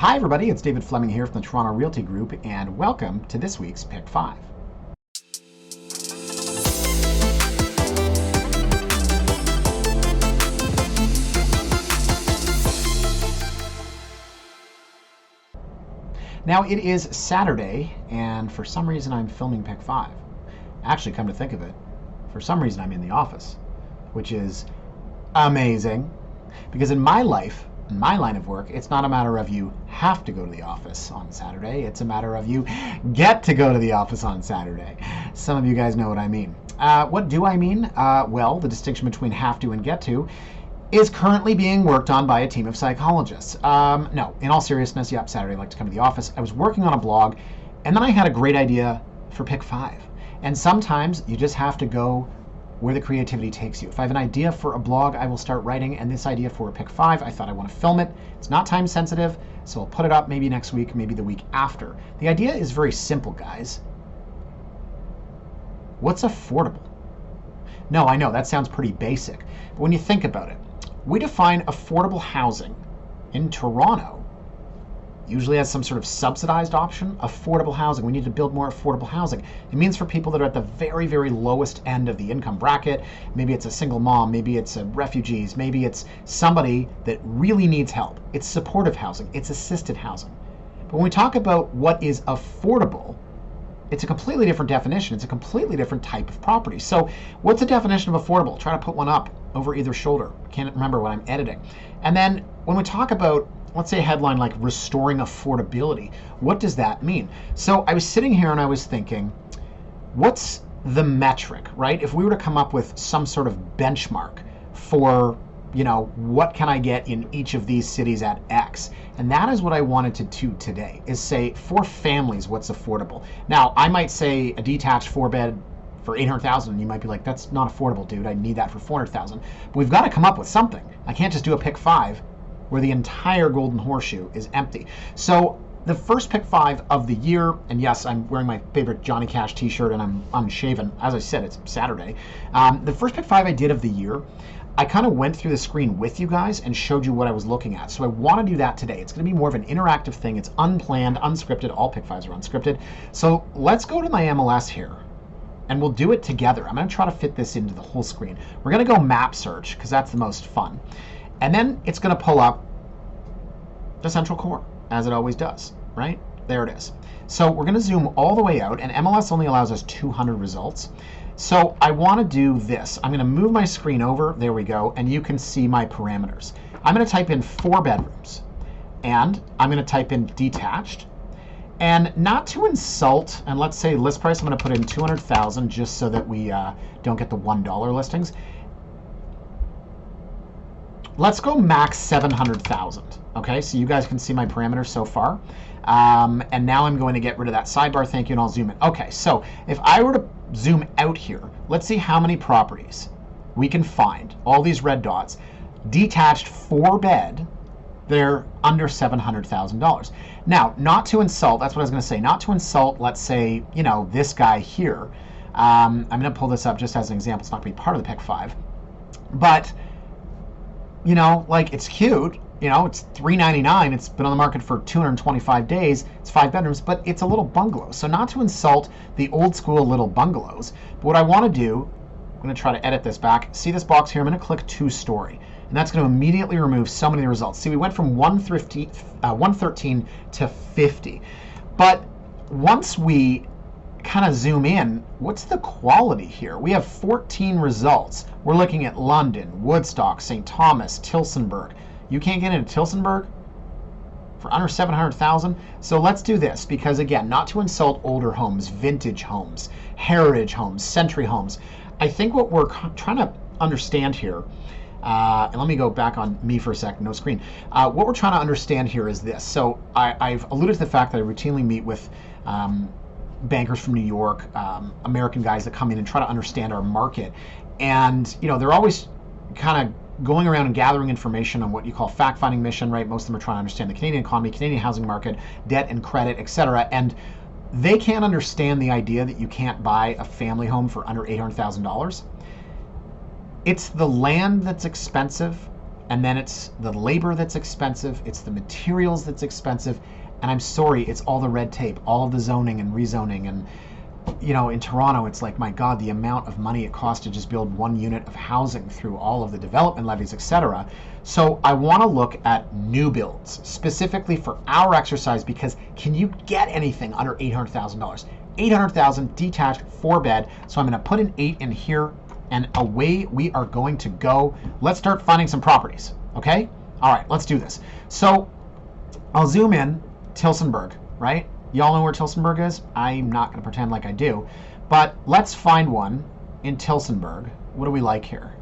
Hi everybody, it's David Fleming here from the Toronto Realty Group, and welcome to this week's Pick 5. Now it is Saturday, and for some reason I'm filming Pick 5. Actually, come to think of it, for some reason I'm in the office, which is amazing, because in my life, in my line of work, it's not a matter of you have to go to the office on Saturday. It's a matter of you get to go to the office on Saturday. Some of you guys know what I mean. What do I mean? Well, the distinction between have to and get to is currently being worked on by a team of psychologists. No, in all seriousness, yep, Saturday I like to come to the office. I was working on a blog, and then I had a great idea for Pick 5. And sometimes you just have to go where the creativity takes you. If I have an idea for a blog, I will start writing, and this idea for a Pick 5, I thought I want to film it. It's not time sensitive, so I'll put it up maybe next week, maybe the week after. The idea is very simple, guys. What's affordable? No, I know, that sounds pretty basic, but when you think about it, we define affordable housing in Toronto usually as some sort of subsidized option. Affordable housing. We need to build more affordable housing. It means for people that are at the very, very lowest end of the income bracket. Maybe it's a single mom, maybe it's refugees, maybe it's somebody that really needs help. It's supportive housing, it's assisted housing. But when we talk about what is affordable, it's a completely different definition. It's a completely different type of property. So what's the definition of affordable? Try to put one up over either shoulder. Can't remember what I'm editing. And then when we talk about, let's say a headline like restoring affordability, what does that mean? So I was sitting here and I was thinking, what's the metric, right? If we were to come up with some sort of benchmark for, what can I get in each of these cities at X? And that is what I wanted to do today, is say for families, what's affordable? Now, I might say a detached 4-bed for $800,000, and you might be like, that's not affordable, dude. I need that for $400,000. But we've got to come up with something. I can't just do a Pick 5 where the entire golden horseshoe is empty. So the first Pick 5 of the year, and yes, I'm wearing my favorite Johnny Cash t-shirt and I'm unshaven. As I said, it's Saturday. The first Pick 5 I did of the year, I kind of went through the screen with you guys and showed you what I was looking at. So I want to do that today. It's going to be more of an interactive thing. It's unplanned, unscripted. All Pick 5s are unscripted. So let's go to my MLS here, and we'll do it together. I'm going to try to fit this into the whole screen. We're going to go map search, because that's the most fun. And then it's going to pull up the central core, as it always does, right? There it is. So we're going to zoom all the way out, and MLS only allows us 200 results. So I want to do this. I'm going to move my screen over. There we go. And you can see my parameters. I'm going to type in 4 bedrooms, and I'm going to type in detached. And not to insult, and let's say list price, I'm going to put in 200,000 just so that we don't get the $1 listings. Let's go max 700,000. Okay, so you guys can see my parameters so far. And now I'm going to get rid of that sidebar, thank you, and I'll zoom in. Okay, so if I were to zoom out here, let's see how many properties we can find. All these red dots, detached 4-bed, they're under $700,000. Now, not to insult, that's what I was going to say, not to insult, let's say, this guy here. I'm going to pull this up just as an example. It's not going to be part of the Pick 5. But, it's cute. It's $399. It's been on the market for 225 days. It's 5 bedrooms, but it's a little bungalow. So not to insult the old school little bungalows, but what I want to do, I'm going to try to edit this back. See this box here? I'm going to click 2-story. And that's going to immediately remove so many results. See, we went from 113 to 50. But once we kind of zoom in, what's the quality here? We have 14 results. We're looking at London, Woodstock, St. Thomas, Tillsonburg. You can't get into Tillsonburg for under 700,000. So let's do this, because again, not to insult older homes, vintage homes, heritage homes, century homes. I think what we're trying to understand here, and let me go back on me for a second, no screen. What we're trying to understand here is this. So I've alluded to the fact that I routinely meet with bankers from New York, American guys that come in and try to understand our market. And they're always kind of going around and gathering information on what you call fact-finding mission, right? Most of them are trying to understand the Canadian economy, Canadian housing market, debt and credit, etc. And they can't understand the idea that you can't buy a family home for under $800,000. It's the land that's expensive. And then it's the labor that's expensive, it's the materials that's expensive, and I'm sorry, it's all the red tape, all of the zoning and rezoning. And in Toronto, it's like, my God, the amount of money it costs to just build one unit of housing through all of the development levies, etc. So I want to look at new builds specifically for our exercise, because can you get anything under $800,000? $800,000 detached 4-bed. So I'm going to put an 8 in here, and away we are going to go. Let's start finding some properties. Okay? All right, let's do this. So I'll zoom in Tillsonburg, right? Y'all know where Tillsonburg is? I'm not going to pretend like I do. But let's find one in Tillsonburg. What do we like here?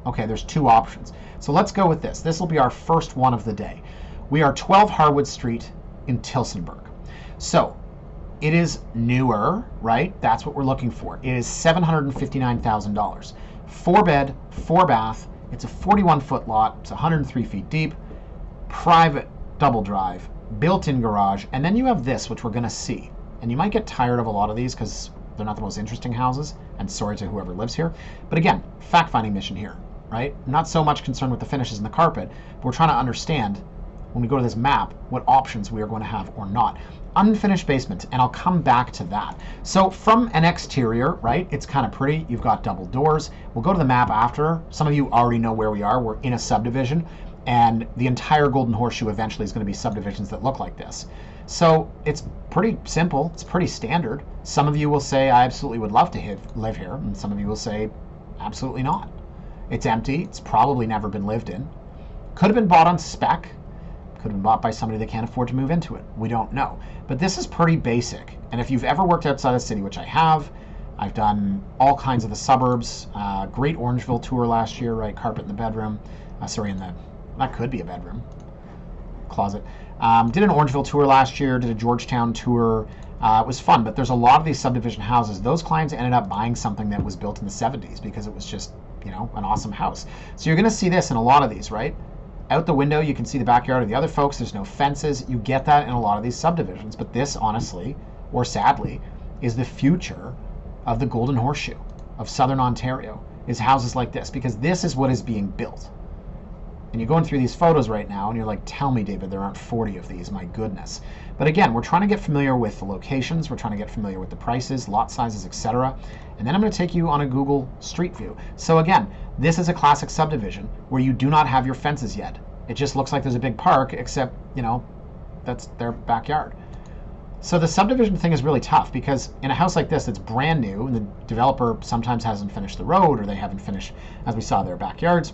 Okay, there's 2 options. So let's go with this. This will be our first one of the day. We are 12 Harwood Street in Tillsonburg. So it is newer, right? That's what we're looking for. It is $759,000. 4-bed, 4-bath. It's a 41-foot lot. It's 103 feet deep. Private double drive. Built-in garage. And then you have this, which we're going to see. And you might get tired of a lot of these because they're not the most interesting houses. And sorry to whoever lives here. But again, fact-finding mission here, right? Not so much concerned with the finishes and the carpet, but we're trying to understand, when we go to this map, what options we are going to have or not. Unfinished basement, and I'll come back to that. So from an exterior, right, it's kind of pretty. You've got double doors. We'll go to the map after. Some of you already know where we are. We're in a subdivision, and the entire Golden Horseshoe eventually is going to be subdivisions that look like this. So it's pretty simple. It's pretty standard. Some of you will say, I absolutely would love to live here, and some of you will say, absolutely not. It's empty. It's probably never been lived in. Could have been bought on spec. Could have been bought by somebody that can't afford to move into it. We don't know. But this is pretty basic. And if you've ever worked outside the city, which I have, I've done all kinds of the suburbs. Great Orangeville tour last year, right? Carpet in the bedroom. That could be a bedroom. Closet. Did an Orangeville tour last year, did a Georgetown tour. It was fun, but there's a lot of these subdivision houses. Those clients ended up buying something that was built in the 70s because it was just, an awesome house. So you're going to see this in a lot of these, right? Out the window, you can see the backyard of the other folks. There's no fences. You get that in a lot of these subdivisions. But this, honestly, or sadly, is the future of the Golden Horseshoe of Southern Ontario, is houses like this, because this is what is being built. And you're going through these photos right now, and you're like, tell me, David, there aren't 40 of these. My goodness. But again, we're trying to get familiar with the locations. We're trying to get familiar with the prices, lot sizes, etc. And then I'm going to take you on a Google Street View. So again, this is a classic subdivision where you do not have your fences yet. It just looks like there's a big park, except, that's their backyard. So the subdivision thing is really tough, because in a house like this that's brand new, and the developer sometimes hasn't finished the road, or they haven't finished, as we saw, their backyards,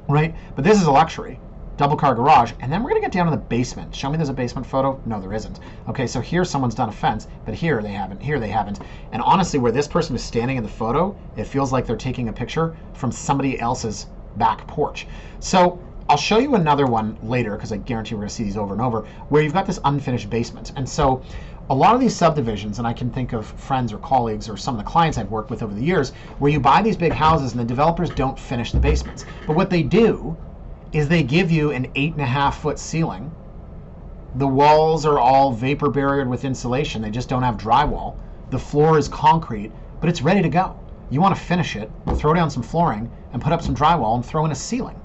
right? But this is a luxury. Double car garage, and then we're going to get down to the basement. Show me there's a basement photo. No, there isn't. Okay, so here someone's done a fence, but here they haven't, here they haven't. And honestly, where this person is standing in the photo, it feels like they're taking a picture from somebody else's back porch. So I'll show you another one later, because I guarantee we're going to see these over and over, where you've got this unfinished basement. And so a lot of these subdivisions, and I can think of friends or colleagues or some of the clients I've worked with over the years, where you buy these big houses and the developers don't finish the basements. But what they do is they give you an 8.5-foot ceiling. The walls are all vapor barriered with insulation. They just don't have drywall. The floor is concrete, but it's ready to go. You want to finish it, throw down some flooring, and put up some drywall and throw in a ceiling.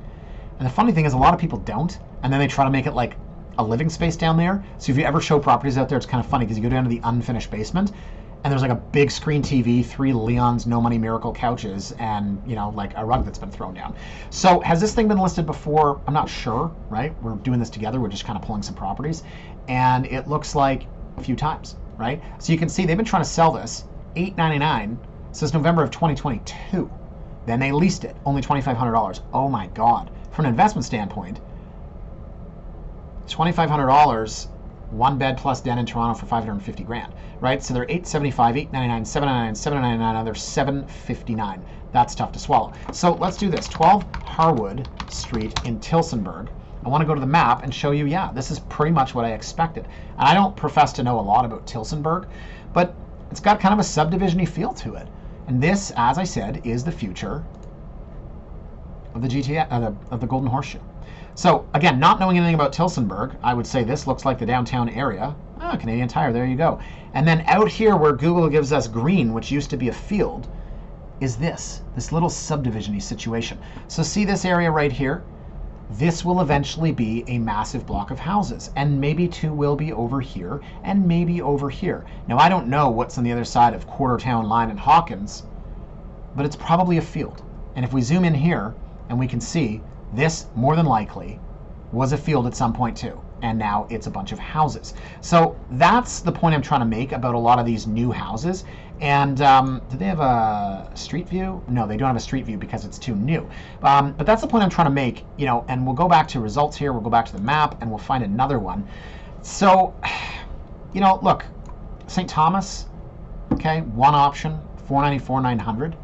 And the funny thing is, a lot of people don't, and then they try to make it like a living space down there. So if you ever show properties out there, it's kind of funny, because you go down to the unfinished basement, and there's like a big screen TV, 3 Leon's No Money Miracle couches, and like a rug that's been thrown down. So has this thing been listed before? I'm not sure, right? We're doing this together. We're just kind of pulling some properties, and it looks like a few times, right? So you can see they've been trying to sell this $899 since November of 2022. Then they leased it, only $2,500. Oh my God! From an investment standpoint, $2,500. 1 bed plus den in Toronto for $550,000, right? So they're $875, $899, $799, $799, now they're $759. That's tough to swallow. So let's do this. 12 Harwood Street in Tillsonburg. I want to go to the map and show you, yeah, this is pretty much what I expected. And I don't profess to know a lot about Tillsonburg, but it's got kind of a subdivision-y feel to it. And this, as I said, is the future of the of the Golden Horseshoe. So again, not knowing anything about Tillsonburg, I would say this looks like the downtown area. Ah, Canadian Tire, there you go. And then out here where Google gives us green, which used to be a field, is this little subdivision-y situation. So see this area right here? this will eventually be a massive block of houses, and maybe two will be over here and maybe over here. Now, I don't know what's on the other side of Quartertown Line and Hawkins, but it's probably a field. And if we zoom in here and we can see this, more than likely was a field at some point too, and now it's a bunch of houses. So that's the point I'm trying to make about a lot of these new houses. And do they have a street view? No, they don't have a street view because it's too new. But that's the point I'm trying to make, you know, and we'll go back to results here. We'll go back to the map and we'll find another one. So, you know, look, St. Thomas, okay, one option, 494, 900.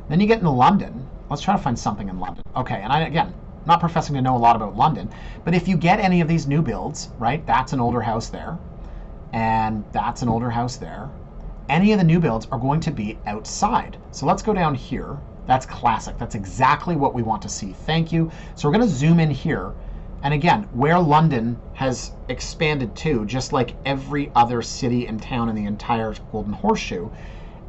Then you get into London. Let's try to find something in London. Okay, and again, not professing to know a lot about London, but if you get any of these new builds, right, that's an older house there, and that's an older house there. Any of the new builds are going to be outside. So let's go down here. That's classic. That's exactly what we want to see. Thank you. So we're going to zoom in here. And again, where London has expanded to, just like every other city and town in the entire Golden Horseshoe,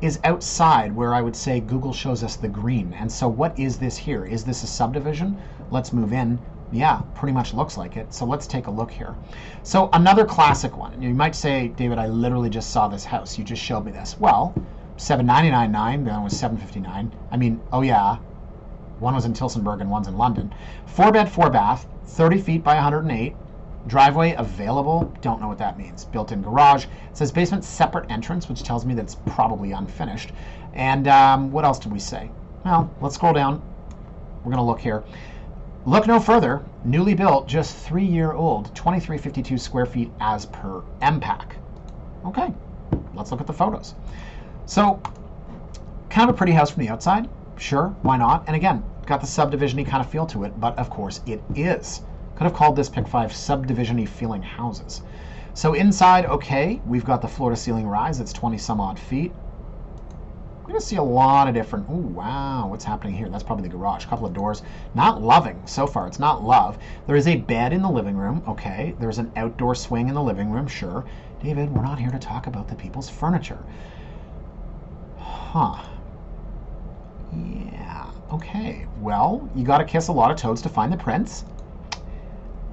is outside where I would say Google shows us the green. And so what is this here? Is this a subdivision? Let's move in. Yeah, pretty much looks like it. So let's take a look here. So another classic one. You might say, David, I literally just saw this house. You just showed me this. Well, 799.9, the other was 759. I mean, oh yeah, one was in Tilsonburg and one's in London. 4-bed, 4-bath, 30 feet by 108. Driveway available, don't know what that means. Built-in garage. It says basement separate entrance, which tells me that it's probably unfinished. And what else did we say? Well, let's scroll down. We're going to look here. Look no further. Newly built, just 3-year-old, 2352 square feet as per MPAC. Okay, let's look at the photos. So, kind of a pretty house from the outside. Sure, why not? And again, got the subdivision-y kind of feel to it, but of course it is. Could have called this pick 5 subdivision-y feeling houses. So inside, okay, we've got the floor-to-ceiling rise. It's 20 some odd feet. We're going to see a lot of different, oh wow, what's happening here? That's probably the garage. A couple of doors. Not loving so far. It's not love. There is a bed in the living room. Okay. There's an outdoor swing in the living room. Sure. David, we're not here to talk about the people's furniture. Huh. Yeah. Okay. Well, you got to kiss a lot of toads to find the prince.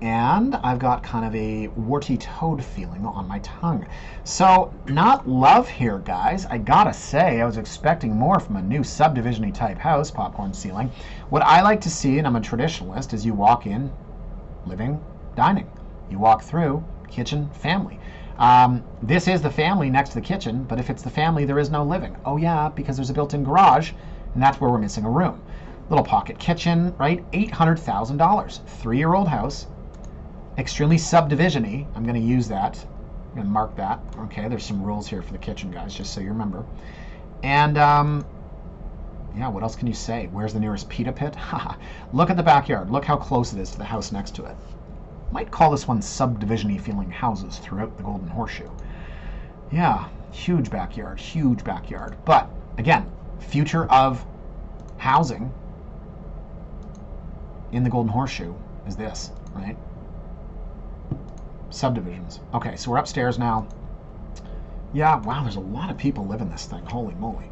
And I've got kind of a warty toad feeling on my tongue. So, not love here, guys. I gotta say, I was expecting more from a new subdivision-y type house, popcorn ceiling. What I like to see, and I'm a traditionalist, is you walk in, living, dining. You walk through, kitchen, family. This is the family next to the kitchen, but if it's the family, there is no living. Oh yeah, because there's a built-in garage, and that's where we're missing a room. Little pocket kitchen, right? $800,000. 3-year-old house. Extremely subdivision-y. I'm going to use that. I'm going to mark that. Okay, there's some rules here for the kitchen, guys, just so you remember. And, yeah, what else can you say? Where's the nearest pita pit? Look at the backyard. Look how close it is to the house next to it. Might call this one subdivision-y feeling houses throughout the Golden Horseshoe. Yeah, huge backyard, huge backyard. But, again, future of housing in the Golden Horseshoe is this, right? Subdivisions. Okay, so we're upstairs now. Yeah, wow, there's a lot of people live in this thing. Holy moly.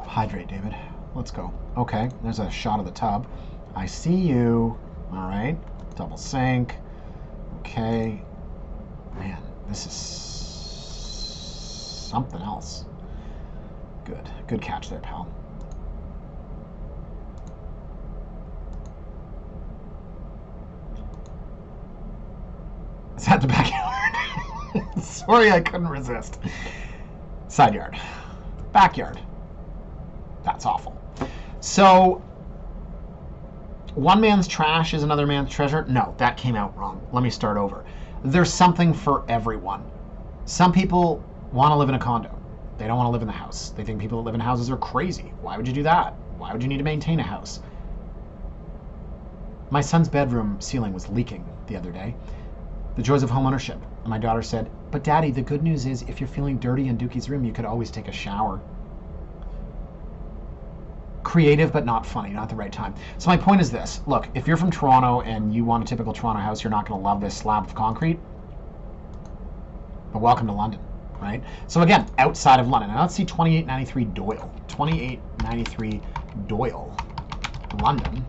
Hydrate, David. Let's go. Okay, there's a shot of the tub. I see you. All right. Double sink. Okay. Man, this is something else. Good. Good catch there, pal. Is that the backyard? Sorry, I couldn't resist. Side yard. Backyard. That's awful. So, one man's trash is another man's treasure? No, that came out wrong. Let me start over. There's something for everyone. Some people want to live in a condo. They don't want to live in the house. They think people that live in houses are crazy. Why would you do that? Why would you need to maintain a house? My son's bedroom ceiling was leaking the other day. The joys of homeownership. And my daughter said, but Daddy, the good news is if you're feeling dirty in Dookie's room, you could always take a shower. Creative, but not funny, not the right time. So my point is this. Look, if you're from Toronto and you want a typical Toronto house, you're not going to love this slab of concrete. But welcome to London. right? So again, outside of London. Now let's see 2893 Doyle. 2893 Doyle, London,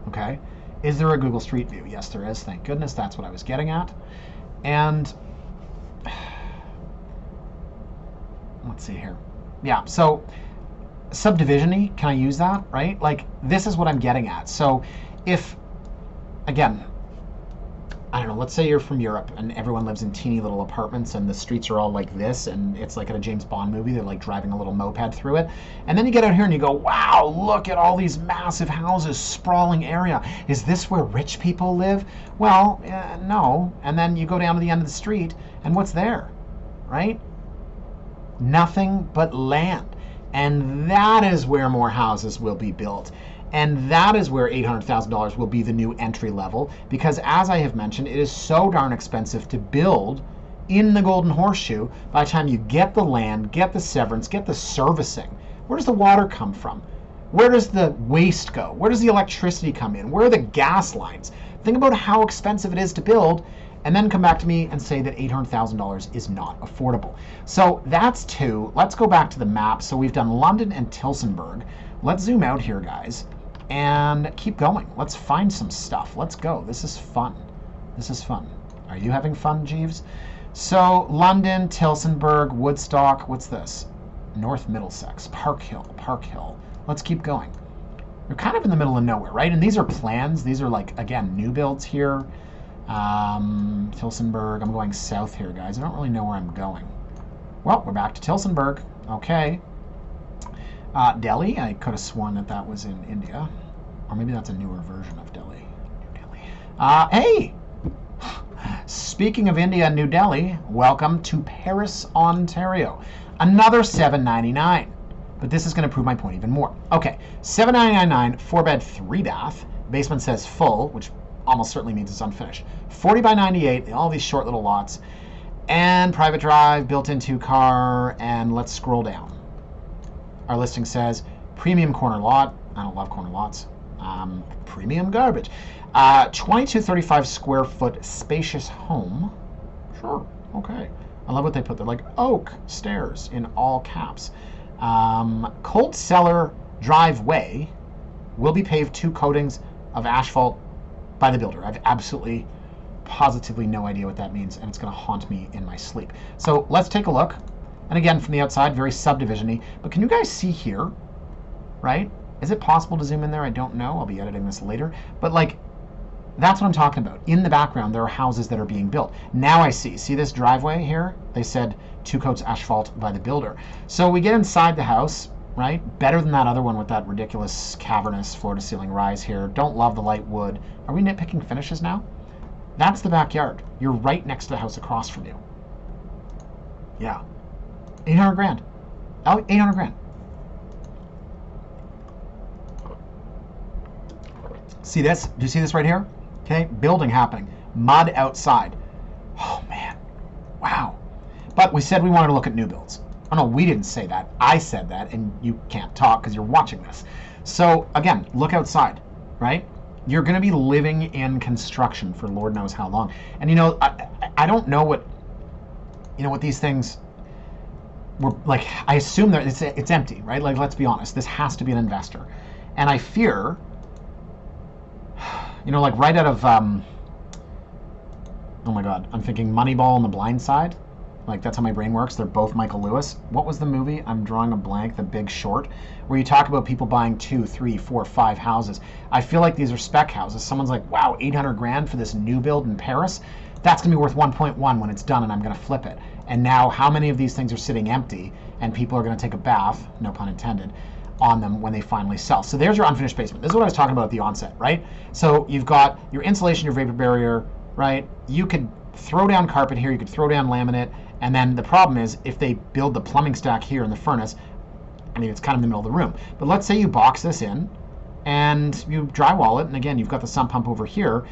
okay? Is there a Google Street View? Yes, there is. Thank goodness. That's what I was getting at. And let's see here. Yeah, so subdivision-y, can I use that, right? Like, this is what I'm getting at. So if, again, I don't know, let's say you're from Europe and everyone lives in teeny little apartments and the streets are all like this and it's like at a James Bond movie, they're like driving a little moped through it. And then you get out here and you go, wow, look at all these massive houses, sprawling area. Is this where rich people live? Well, no. And then you go down to the end of the street and what's there, right? Nothing but land. And that is where more houses will be built. And that is where $800,000 will be the new entry level, because as I have mentioned, it is so darn expensive to build in the Golden Horseshoe. By the time you get the land, get the severance, get the servicing, where does the water come from? Where does the waste go? Where does the electricity come in? Where are the gas lines? Think about how expensive it is to build, and then come back to me and say that $800,000 is not affordable. So that's two. Let's go back to the map. So we've done London and Tillsonburg. Let's zoom out here, guys, and keep going. Let's find some stuff. Let's go. This is fun. This is fun. Are you having fun, Jeeves? So London, Tillsonburg, Woodstock. What's this? North Middlesex, Park Hill, Park Hill. Let's keep going. You're kind of in the middle of nowhere, right? And these are plans. These are like, again, new builds here. Tillsonburg. I'm going south here, guys. I don't really know where I'm going. Well, we're back to Tillsonburg. Okay. Delhi. I could have sworn that that was in India. Or maybe that's a newer version of Delhi. New Delhi. Hey! Speaking of India and New Delhi, welcome to Paris, Ontario. Another $799. But this is going to prove my point even more. Okay, $799, 4-bed, 3-bath. Basement says full, which almost certainly means it's unfinished. 40 by 98, all these short little lots. And private drive, built-in 2-car, and let's scroll down. Our listing says premium corner lot. I don't love corner lots. Premium garbage. 2235 square foot spacious home. Sure, okay. I love what they put there, like oak stairs in all caps. Cold cellar driveway will be paved 2 coatings of asphalt by the builder. I've absolutely, positively no idea what that means, and it's going to haunt me in my sleep. So let's take a look. And again, from the outside, very subdivision-y. But can you guys see here, right? Is it possible to zoom in there? I don't know. I'll be editing this later. But like, that's what I'm talking about. In the background, there are houses that are being built. Now I see. See this driveway here? They said 2 coats asphalt by the builder. So we get inside the house, right? Better than that other one with that ridiculous cavernous floor-to-ceiling rise here. Don't love the light wood. Are we nitpicking finishes now? That's the backyard. You're right next to the house across from you. Yeah. 800 grand. Oh, 800 grand. See this? Do you see this right here? Okay, building happening. Mud outside. Oh, man. Wow. But we said we wanted to look at new builds. Oh, no, we didn't say that. I said that, and you can't talk because you're watching this. So, again, look outside, right? You're going to be living in construction for Lord knows how long. And, you know, I don't know what, you know, what these things were like. I assume that it's empty, right? Like, let's be honest. This has to be an investor. And I fear, you know, like right out of, oh my God, I'm thinking Moneyball and The Blind Side. Like, that's how my brain works. They're both Michael Lewis. What was the movie? I'm drawing a blank. The Big Short, where you talk about people buying 2, 3, 4, 5 houses. I feel like these are spec houses. Someone's like, wow, 800 grand for this new build in Paris? That's going to be worth 1.1 when it's done, and I'm going to flip it. And now how many of these things are sitting empty, and people are going to take a bath, no pun intended, on them when they finally sell? So there's your unfinished basement. This is what I was talking about at the onset, right? So you've got your insulation, your vapor barrier, right? You could throw down carpet here. You could throw down laminate. And then the problem is, if they build the plumbing stack here in the furnace, I mean, it's kind of in the middle of the room. But let's say you box this in and you drywall it. And again, you've got the sump pump over here.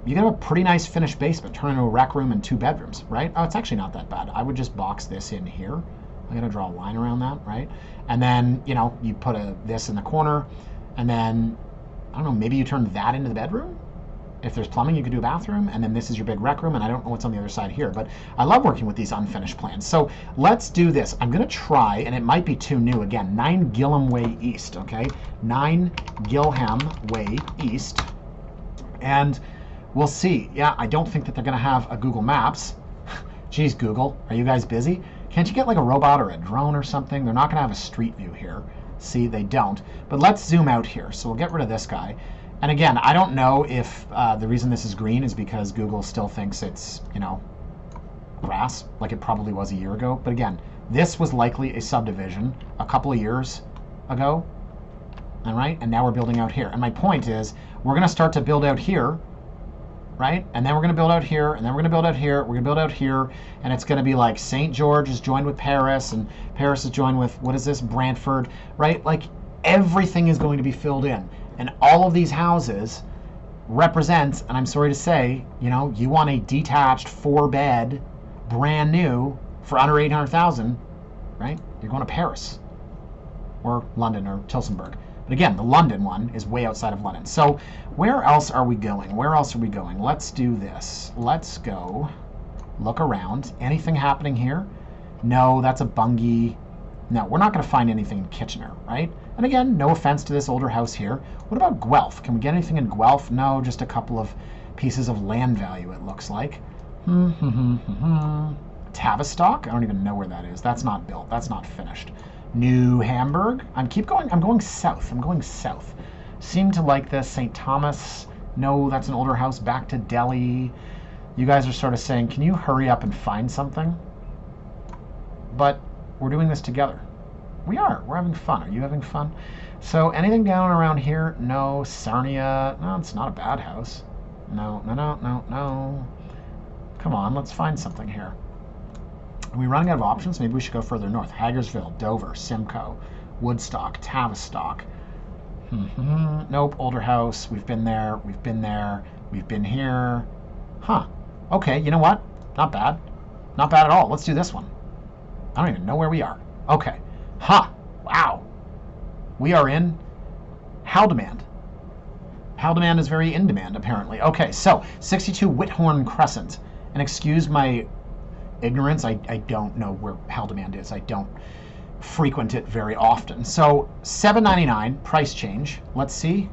You get a pretty nice finished basement, turn into a rec room and 2 bedrooms, right? Oh, it's actually not that bad. I would just box this in here. I'm gonna draw a line around that, right? And then, you know, you put this in the corner, and then, I don't know, maybe you turn that into the bedroom? If there's plumbing, you could do a bathroom, and then this is your big rec room, and I don't know what's on the other side here, but I love working with these unfinished plans. So let's do this. I'm gonna try, and it might be too new again, 9 Gilham Way East, okay? 9 Gilham Way East, and we'll see. Yeah, I don't think that they're gonna have a Google Maps. Geez, Google, are you guys busy? Can't you get like a robot or a drone or something? They're not gonna have a street view here. See, they don't. But let's zoom out here. So we'll get rid of this guy. And again, I don't know if the reason this is green is because Google still thinks it's, you know, grass, like it probably was a year ago. But again, this was likely a subdivision a couple of years ago. All right, and now we're building out here. And my point is, we're going to start to build out here, right? And then we're going to build out here, and then we're going to build out here, we're going to build out here, and it's going to be like St. George is joined with Paris, and Paris is joined with, what is this, Brantford, right? Like everything is going to be filled in. And all of these houses represent, and I'm sorry to say, you know, you want a detached 4-bed, brand new, for under 800,000, right? You're going to Paris or London or Tilsonburg. But again, the London one is way outside of London. So where else are we going? Where else are we going? Let's do this. Let's go look around. Anything happening here? No, that's a Bungie. No, we're not going to find anything in Kitchener, right? And again, no offense to this older house here. What about Guelph? Can we get anything in Guelph? No, just a couple of pieces of land value, it looks like. Tavistock? I don't even know where that is. That's not built. That's not finished. New Hamburg? I'm going south. I'm going south. Seem to like this. St. Thomas? No, that's an older house. Back to Delhi. You guys are sort of saying, can you hurry up and find something? But we're doing this together. We are. We're having fun. Are you having fun? So anything down around here? No. Sarnia? No, it's not a bad house. No. Come on, let's find something here. Are we running out of options? Maybe we should go further north. Hagersville, Dover, Simcoe, Woodstock, Tavistock. Nope, older house. We've been there. We've been there. We've been here. Huh. Okay, you know what? Not bad. Not bad at all. Let's do this one. I don't even know where we are. Okay. Huh. Wow. We are in Haldimand. Haldimand is very in demand, apparently. Okay, so 62 Whithorn Crescent. And excuse my ignorance, I don't know where Haldimand is. I don't frequent it very often. So $7.99 price change. Let's see.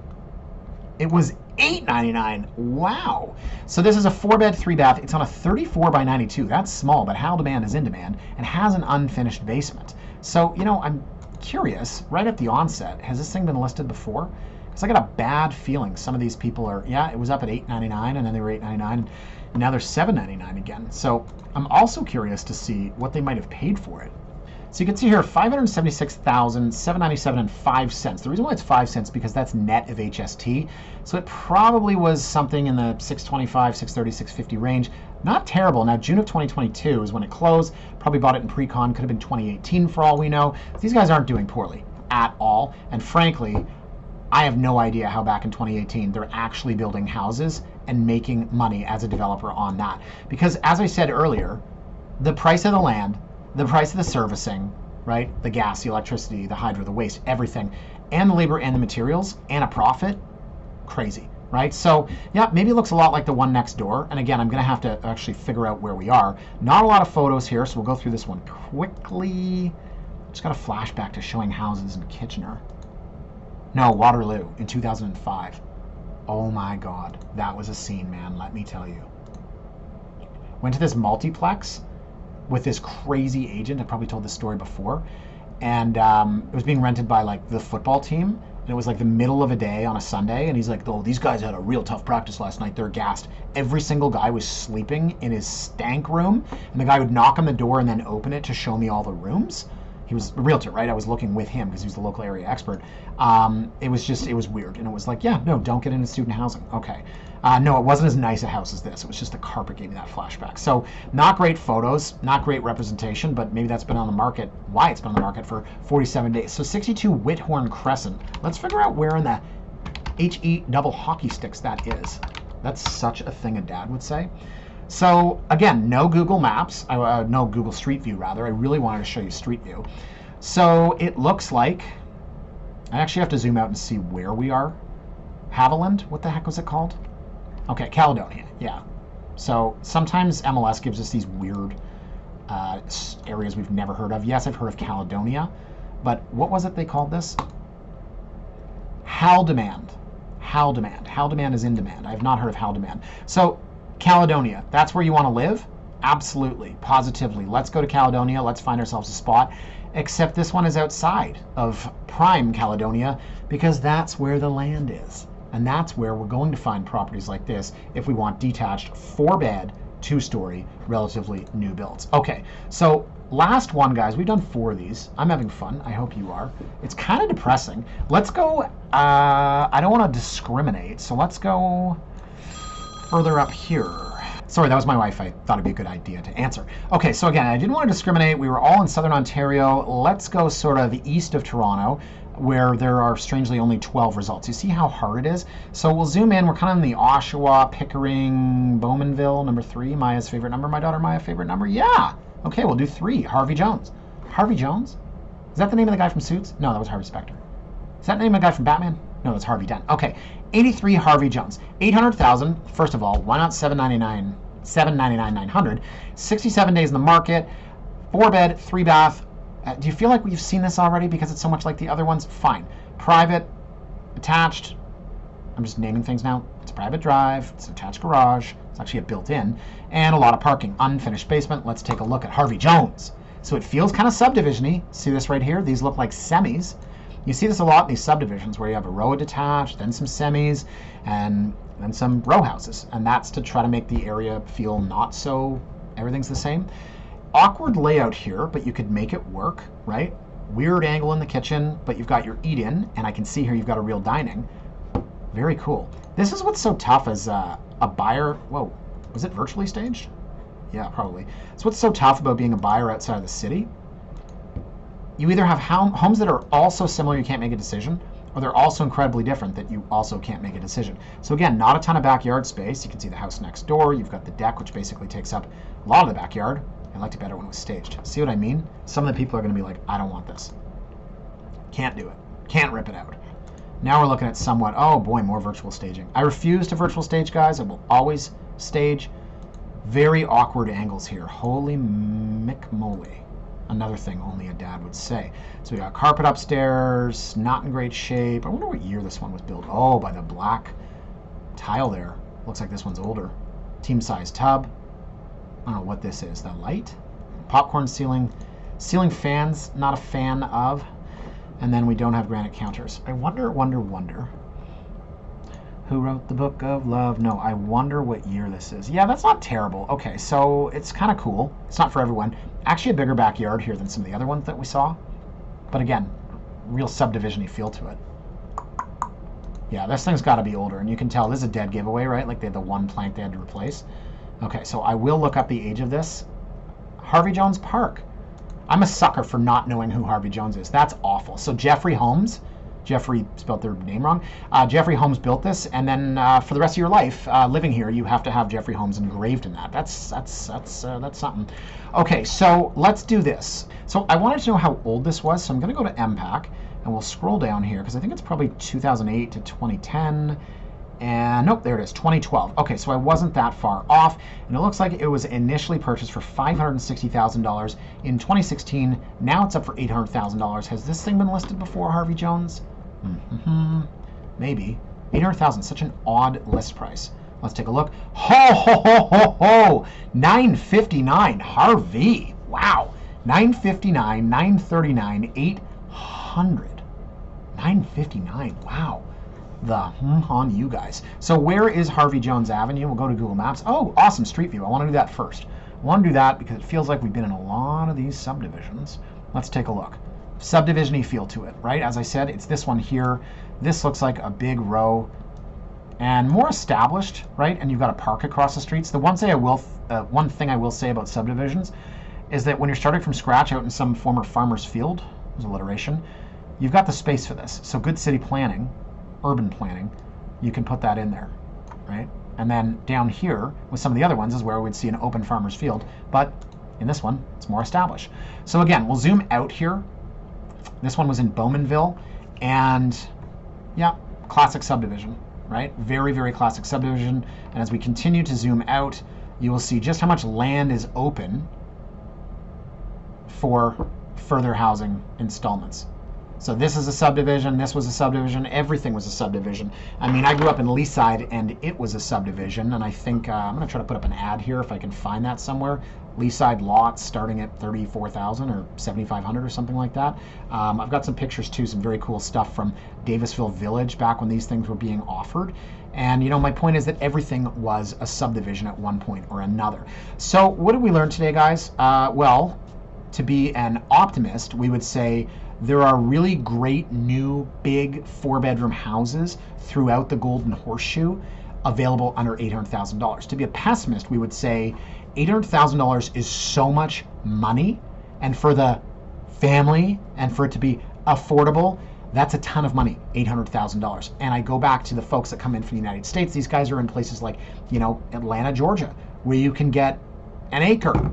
It was $8.99. Wow. So this is a 4-bed, 3-bath. It's on a 34 by 92. That's small, but Haldimand is in demand and has an unfinished basement. So, you know, I'm curious, right at the onset, has this thing been listed before? Because I got a bad feeling some of these people are, yeah, it was up at $8.99 and then they were $8.99 and now they're $7.99 again. So I'm also curious to see what they might have paid for it. So you can see here, $576,797.05. The reason why it's 5 cents because that's net of HST. So it probably was something in the $625, $630, $650 range. Not terrible. Now, June of 2022 is when it closed. Probably bought it in pre-con. Could have been 2018 for all we know. These guys aren't doing poorly at all. And frankly, I have no idea how back in 2018 they're actually building houses and making money as a developer on that. Because as I said earlier, the price of the land, the price of the servicing, right? The gas, the electricity, the hydro, the waste, everything, and the labor and the materials and a profit, crazy, right? So yeah, maybe it looks a lot like the one next door. And again, I'm gonna have to actually figure out where we are. Not a lot of photos here, so we'll go through this one quickly. Just got a flashback to showing houses in Kitchener. No, Waterloo in 2005. Oh my God, that was a scene, man, let me tell you. Went to this multiplex with this crazy agent. I probably told this story before. And it was being rented by like the football team. And it was like the middle of a day on a Sunday. And he's like, oh, these guys had a real tough practice last night. They're gassed. Every single guy was sleeping in his stank room. And the guy would knock on the door and then open it to show me all the rooms. He was a realtor, right? I was looking with him because he was the local area expert. It was weird. And it was like, yeah, no, don't get into student housing. Okay. No, it wasn't as nice a house as this. It was just the carpet gave me that flashback. So not great photos, not great representation, but maybe that's been on the market, why it's been on the market for 47 days. So 62 Whithorn Crescent. Let's figure out where in the HE double hockey sticks that is. That's such a thing a dad would say. So again, no Google Maps, no Google Street View rather. I really wanted to show you Street View. So it looks like, I actually have to zoom out and see where we are. Haviland, what the heck was it called? Okay, Caledonia, yeah. So sometimes MLS gives us these weird areas we've never heard of. Yes, I've heard of Caledonia, but what was it they called this? Haldemand. Haldemand. Haldemand is in demand. I have not heard of Haldemand. So Caledonia, that's where you want to live? Absolutely, positively. Let's go to Caledonia. Let's find ourselves a spot. Except this one is outside of prime Caledonia because that's where the land is. And that's where we're going to find properties like this if we want detached 4-bed, 2-story, relatively new builds. Okay, so last one, guys. We've done 4 of these. I'm having fun. I hope you are. It's kind of depressing. Let's go, I don't want to discriminate, so let's go further up here. Sorry, that was my wife. I thought it'd be a good idea to answer. Okay, so again, I didn't want to discriminate. We were all in Southern Ontario. Let's go sort of east of Toronto, where there are strangely only 12 results. You see how hard it is? So we'll zoom in. We're kind of in the Oshawa, Pickering, Bowmanville, number 3. Maya's favorite number. My daughter Maya favorite number. Yeah. Okay, we'll do 3. Harvey Jones. Harvey Jones? Is that the name of the guy from Suits? No, that was Harvey Specter. Is that the name of the guy from Batman? No, that's Harvey Dent. Okay, 83 Harvey Jones. 800,000. First of all, why not 799? 799 900. 67 days in the market. 4-bed, 3-bath. Do you feel like we've seen this already because it's so much like the other ones? Fine. Private, attached. I'm just naming things now. It's a private drive. It's an attached garage. It's actually a built-in. And a lot of parking. Unfinished basement. Let's take a look at Harvey Jones. So it feels kind of subdivision-y. See this right here? These look like semis. You see this a lot in these subdivisions where you have a row of detached, then some semis, and then some row houses. And that's to try to make the area feel not so everything's the same. Awkward layout here, but you could make it work, right? Weird angle in the kitchen, but you've got your eat-in, and I can see here you've got a real dining. Very cool. This is what's so tough as a buyer. Whoa, was it virtually staged? Yeah, probably. So what's so tough about being a buyer outside of the city? You either have homes that are all so similar you can't make a decision, or they're also incredibly different that you also can't make a decision. So again, not a ton of backyard space. You can see the house next door. You've got the deck, which basically takes up a lot of the backyard. I liked it better when it was staged. See what I mean? Some of the people are going to be like, I don't want this. Can't do it. Can't rip it out. Now we're looking at somewhat, oh boy, more virtual staging. I refuse to virtual stage, guys. I will always stage. Very awkward angles here. Holy McMoly. Another thing only a dad would say. So we got carpet upstairs, not in great shape. I wonder what year this one was built. Oh, by the black tile there. Looks like this one's older. Team size tub. I don't know what this is. The light? Popcorn ceiling. Ceiling fans, not a fan of. And then we don't have granite counters. I wonder. Who wrote the Book of Love? No, I wonder what year this is. Yeah, that's not terrible. Okay, so it's kind of cool. It's not for everyone. Actually a bigger backyard here than some of the other ones that we saw. But again, real subdivision-y feel to it. Yeah, this thing's got to be older. And you can tell this is a dead giveaway, right? Like they had the one plank they had to replace. Okay, so I will look up the age of this. Harvey Jones Park. I'm a sucker for not knowing who Harvey Jones is. That's awful. So Jeffrey Holmes. Jeffrey spelled their name wrong. Jeffrey Holmes built this, and then for the rest of your life living here, you have to have Jeffrey Holmes engraved in that. That's something. Okay, so let's do this. So I wanted to know how old this was, so I'm going to go to MPAC, and we'll scroll down here because I think it's probably 2008 to 2010. And nope, there it is, 2012. Okay, so I wasn't that far off, and it looks like it was initially purchased for $560,000 in 2016. Now it's up for $800,000. Has this thing been listed before, Harvey Jones? Maybe. $800,000, such an odd list price. Let's take a look. Ho, ho, ho, ho, ho! $959, Harvey. Wow. $959, $939, $800. $959, wow. The on you guys. So where is Harvey Jones Avenue? We'll go to Google Maps. Oh, awesome, Street View. I want to do that first. I want to do that because it feels like we've been in a lot of these subdivisions. Let's take a look. Subdivision-y feel to it, right? As I said, it's this one here. This looks like a big row and more established, right? And you've got a park across the streets. The one thing I will say about subdivisions is that when you're starting from scratch out in some former farmer's field, there's alliteration, you've got the space for this. So good city planning, urban planning, you can put that in there, right? And then down here with some of the other ones is where we'd see an open farmer's field, but in this one, it's more established. So again, we'll zoom out here. This one was in Bowmanville, and yeah, classic subdivision. right? Very, very classic subdivision. And as we continue to zoom out, you will see just how much land is open for further housing installments. So this is a subdivision, this was a subdivision, everything was a subdivision. I mean, I grew up in Leaside and it was a subdivision, and I think, I'm gonna try to put up an ad here if I can find that somewhere. Leaside lots starting at 34,000 or 7,500 or something like that. I've got some pictures too, some very cool stuff from Davisville Village back when these things were being offered. And my point is that everything was a subdivision at one point or another. So what did we learn today, guys? Well, to be an optimist, we would say there are really great new big 4-bedroom houses throughout the Golden Horseshoe available under $800,000. To be a pessimist, we would say $800,000 is so much money, and for the family and for it to be affordable, that's a ton of money, $800,000. And I go back to the folks that come in from the United States. These guys are in places like, Atlanta, Georgia, where you can get an acre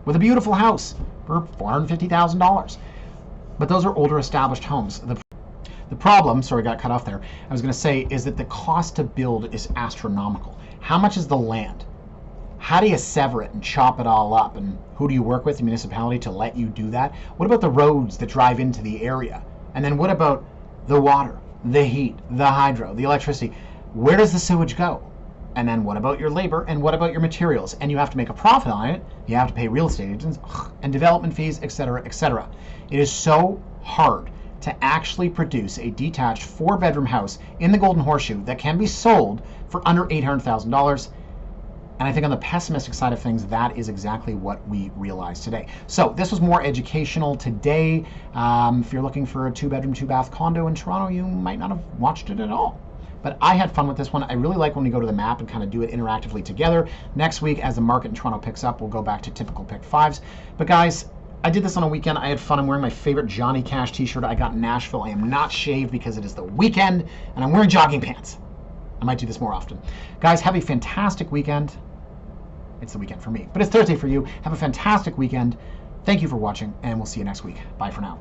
with a beautiful house for $450,000. But those are older established homes. The problem, sorry, got cut off there, I was going to say, is that the cost to build is astronomical. How much is the land? How do you sever it and chop it all up? And who do you work with, the municipality, to let you do that? What about the roads that drive into the area? And then what about the water, the heat, the hydro, the electricity? Where does the sewage go? And then what about your labor, and what about your materials? And you have to make a profit on it. You have to pay real estate agents and development fees, etc., etc. It is so hard to actually produce a detached 4-bedroom house in the Golden Horseshoe that can be sold for under $800,000. And I think on the pessimistic side of things, that is exactly what we realized today. So this was more educational today. If you're looking for a 2-bedroom, 2-bath condo in Toronto, you might not have watched it at all. But I had fun with this one. I really like when we go to the map and kind of do it interactively together. Next week, as the market in Toronto picks up, we'll go back to typical pick 5s. But guys, I did this on a weekend. I had fun. I'm wearing my favorite Johnny Cash t-shirt I got in Nashville. I am not shaved because it is the weekend, and I'm wearing jogging pants. I might do this more often. Guys, have a fantastic weekend. It's the weekend for me, but it's Thursday for you. Have a fantastic weekend. Thank you for watching, and we'll see you next week. Bye for now.